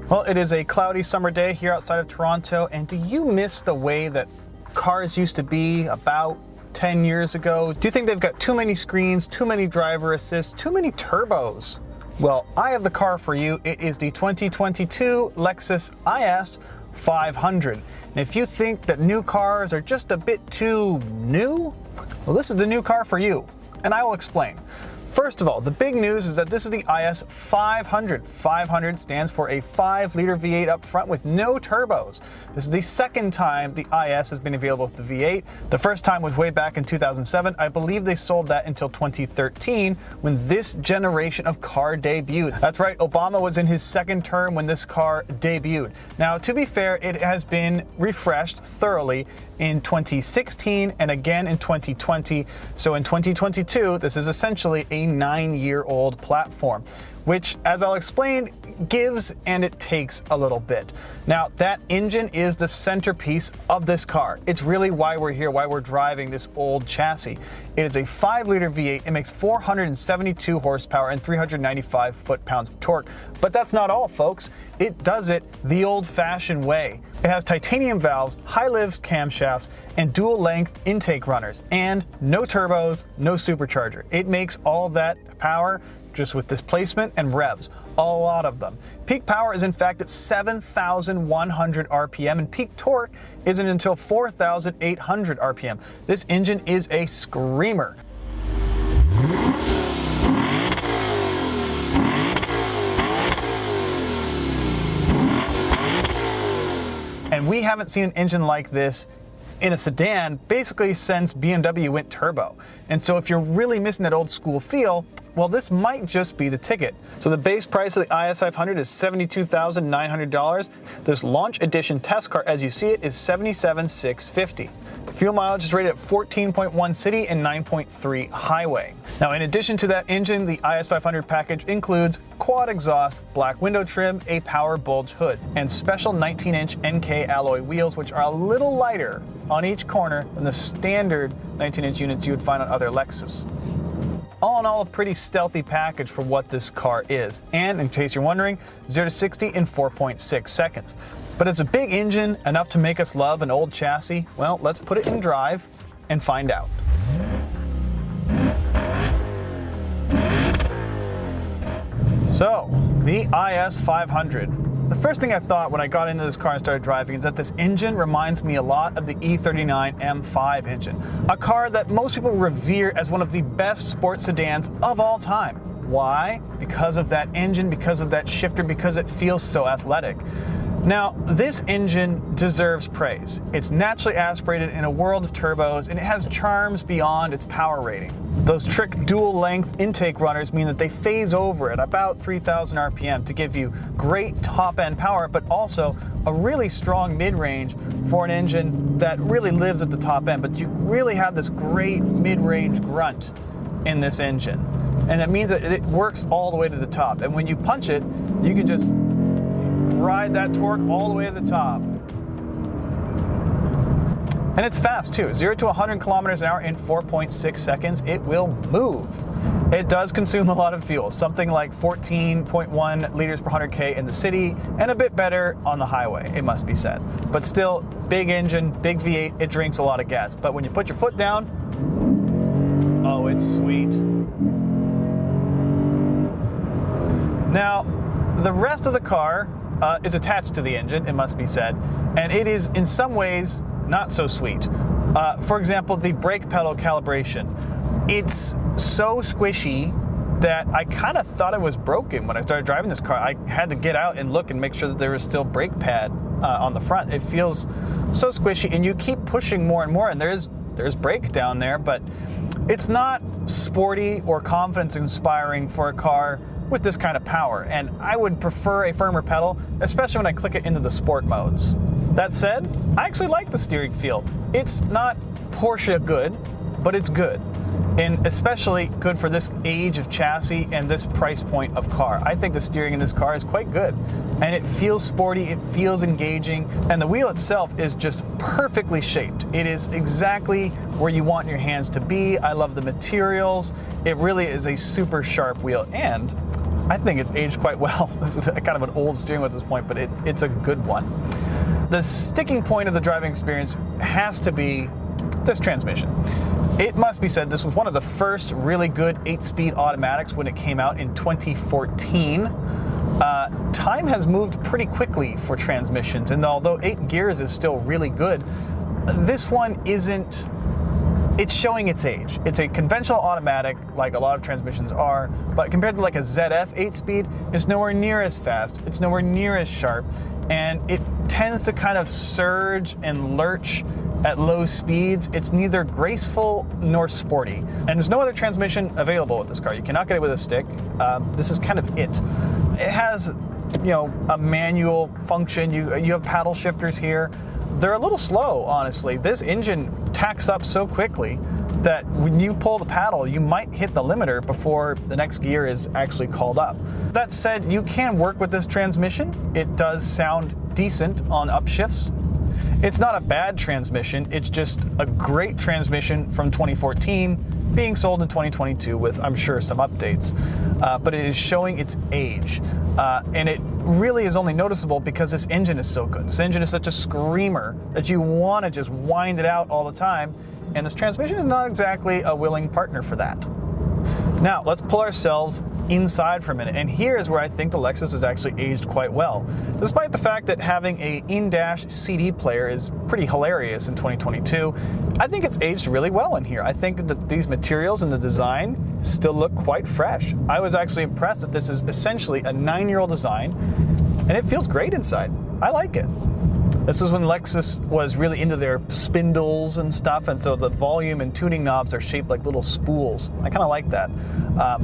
Well, it is a cloudy summer day here outside of Toronto, and do you miss the way that cars used to be about 10 years ago? Do you think they've got too many screens, too many driver assists, too many turbos? Well, I have the car for you. It is the 2022 Lexus IS 500. And if you think that new cars are just a bit too new, well, this is the new car for you, and I will explain. First of all, the big news is that this is the IS 500. 500 stands for a 5-liter V8 up front with no turbos. This is the second time the IS has been available with the V8. The first time was way back in 2007. I believe they sold that until 2013 when this generation of car debuted. That's right, Obama was in his second term when this car debuted. Now, to be fair, it has been refreshed thoroughly in 2016 and again in 2020. So in 2022, this is essentially a 9-year-old platform, which, as I'll explain, gives and it takes a little bit. Now, that engine is the centerpiece of this car. It's really why we're here, why we're driving this old chassis. It is a 5-liter V8. It makes 472 horsepower and 395 foot-pounds of torque. But that's not all, folks. It does it the old-fashioned way. It has titanium valves, high-lift camshafts, and dual-length intake runners, and no turbos, no supercharger. It makes all that power just with displacement and revs, a lot of them. Peak power is in fact at 7,100 RPM, and peak torque isn't until 4,800 RPM. This engine is a screamer. And we haven't seen an engine like this in a sedan basically since BMW went turbo. And so if you're really missing that old school feel, well, this might just be the ticket. So the base price of the IS 500 is $72,900. This launch edition test car, as you see it, is $77,650. Fuel mileage is rated at 14.1 city and 9.3 highway. Now, in addition to that engine, the IS 500 package includes quad exhaust, black window trim, a power bulge hood, and special 19-inch NK alloy wheels, which are a little lighter on each corner than the standard 19-inch units you would find on other Lexus. All in all, a pretty stealthy package for what this car is. And in case you're wondering, 0 to 60 in 4.6 seconds. But it's a big engine, enough to make us love an old chassis. Well, let's put it in drive and find out. So, the IS 500. The first thing I thought when I got into this car and started driving is that this engine reminds me a lot of the E39 M5 engine, a car that most people revere as one of the best sports sedans of all time. Why? Because of that engine, because of that shifter, because it feels so athletic. Now, this engine deserves praise. It's naturally aspirated in a world of turbos, and it has charms beyond its power rating. Those trick dual-length intake runners mean that they phase over at about 3,000 RPM to give you great top-end power, but also a really strong mid-range for an engine that really lives at the top end. But you really have this great mid-range grunt in this engine. And that means that it works all the way to the top. And when you punch it, you can just ride that torque all the way to the top. And it's fast too. 0 to 100 kilometers an hour in 4.6 seconds. It will move. It does consume a lot of fuel, something like 14.1 liters per 100K in the city, and a bit better on the highway, it must be said. But still, big engine, big V8, it drinks a lot of gas. But when you put your foot down, oh, it's sweet. Now, the rest of the car is attached to the engine, it must be said, and it is in some ways not so sweet. For example, the brake pedal calibration. It's so squishy that I kind of thought it was broken when I started driving this car. I had to get out and look and make sure that there was still brake pad on the front. It feels so squishy, and you keep pushing more and more, and there's brake down there, but it's not sporty or confidence-inspiring for a car with this kind of power, and I would prefer a firmer pedal, especially when I click it into the sport modes. That said, I actually like the steering feel. It's not Porsche good, but it's good. And especially good for this age of chassis and this price point of car. I think the steering in this car is quite good. And it feels sporty, it feels engaging, and the wheel itself is just perfectly shaped. It is exactly where you want your hands to be. I love the materials. It really is a super sharp wheel. And I think it's aged quite well. This is kind of an old steering wheel at this point, but it's a good one. The sticking point of the driving experience has to be this transmission. It must be said, this was one of the first really good 8-speed automatics when it came out in 2014. Time has moved pretty quickly for transmissions, and although 8 gears is still really good, this one isn't. It's showing its age. It's a conventional automatic, like a lot of transmissions are, but compared to like a ZF 8-speed, it's nowhere near as fast, it's nowhere near as sharp, and it tends to kind of surge and lurch at low speeds. It's neither graceful nor sporty. And there's no other transmission available with this car. You cannot get it with a stick. This is kind of it. It has, a manual function. You have paddle shifters here. They're a little slow, honestly. This engine tacks up so quickly that when you pull the paddle, you might hit the limiter before the next gear is actually called up. That said, you can work with this transmission. It does sound decent on upshifts. It's not a bad transmission, it's just a great transmission from 2014 being sold in 2022 with, I'm sure, some updates. But it is showing its age. And it really is only noticeable because this engine is so good. This engine is such a screamer that you want to just wind it out all the time. And this transmission is not exactly a willing partner for that. Now, let's pull ourselves inside for a minute, and here is where I think the Lexus has actually aged quite well. Despite the fact that having a in-dash CD player is pretty hilarious in 2022, I think it's aged really well in here. I think that these materials and the design still look quite fresh. I was actually impressed that this is essentially a 9-year-old design, and it feels great inside. I like it. This was when Lexus was really into their spindles and stuff, and so the volume and tuning knobs are shaped like little spools. I kind of like that.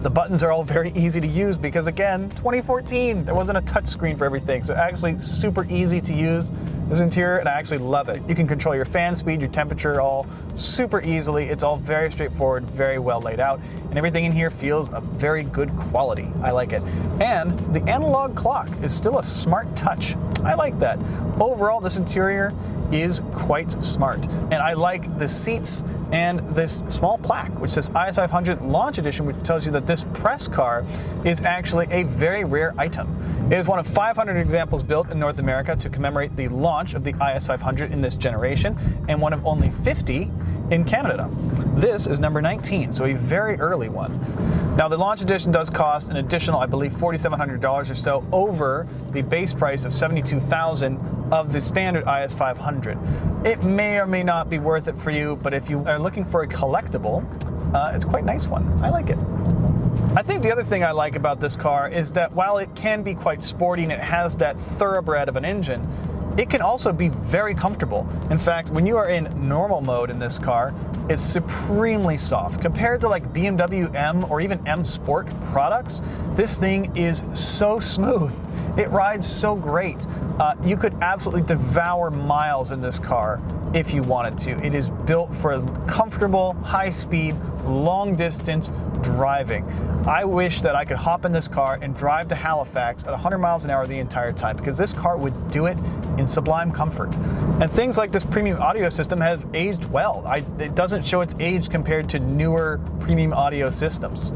The buttons are all very easy to use because, again, 2014, there wasn't a touch screen for everything, so actually super easy to use this interior, and I actually love it. You can control your fan speed, your temperature, all super easily. It's all very straightforward, very well laid out, and everything in here feels a very good quality. I like it. And the analog clock is still a smart touch. I like that. Overall, this interior is quite smart, and I like the seats and this small plaque which says IS500 Launch Edition, which tells you that this press car is actually a very rare item. It is one of 500 examples built in North America to commemorate the launch of the IS500 in this generation, and one of only 50 in Canada. This is number 19, so a very early one. Now, the Launch Edition does cost an additional, I believe, $4,700 or so over the base price of $72,000 of the standard IS500. It may or may not be worth it for you, but if you are looking for a collectible, it's quite a nice one. I like it. I think the other thing I like about this car is that while it can be quite sporty and it has that thoroughbred of an engine, it can also be very comfortable. In fact, when you are in normal mode in this car, it's supremely soft. Compared to like BMW M or even M Sport products, this thing is so smooth. It rides so great. You could absolutely devour miles in this car if you wanted to. It is built for comfortable, high-speed, long-distance driving. I wish that I could hop in this car and drive to Halifax at 100 miles an hour the entire time, because this car would do it in sublime comfort. And things like this premium audio system have aged well. It doesn't show its age compared to newer premium audio systems.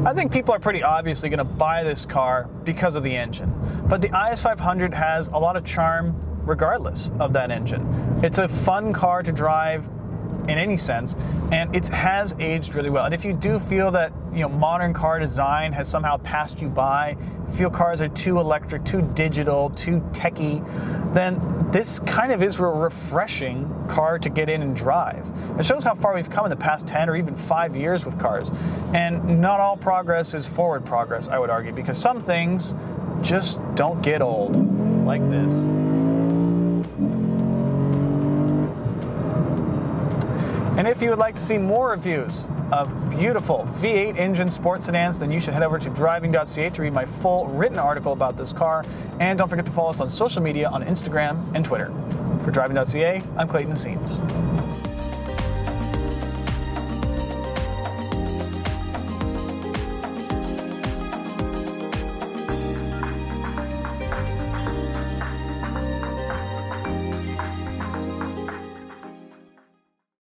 I think people are pretty obviously going to buy this car because of the engine, but the IS500 has a lot of charm regardless of that engine. It's a fun car to drive in any sense, and it has aged really well. And if you do feel that modern car design has somehow passed you by, feel cars are too electric, too digital, too techy, then this kind of is a refreshing car to get in and drive. It shows how far we've come in the past 10 or even 5 years with cars. And not all progress is forward progress, I would argue, because some things just don't get old, like this. And if you would like to see more reviews of beautiful V8 engine sports sedans, then you should head over to Driving.ca to read my full written article about this car. And don't forget to follow us on social media on Instagram and Twitter. For Driving.ca, I'm Clayton Seams.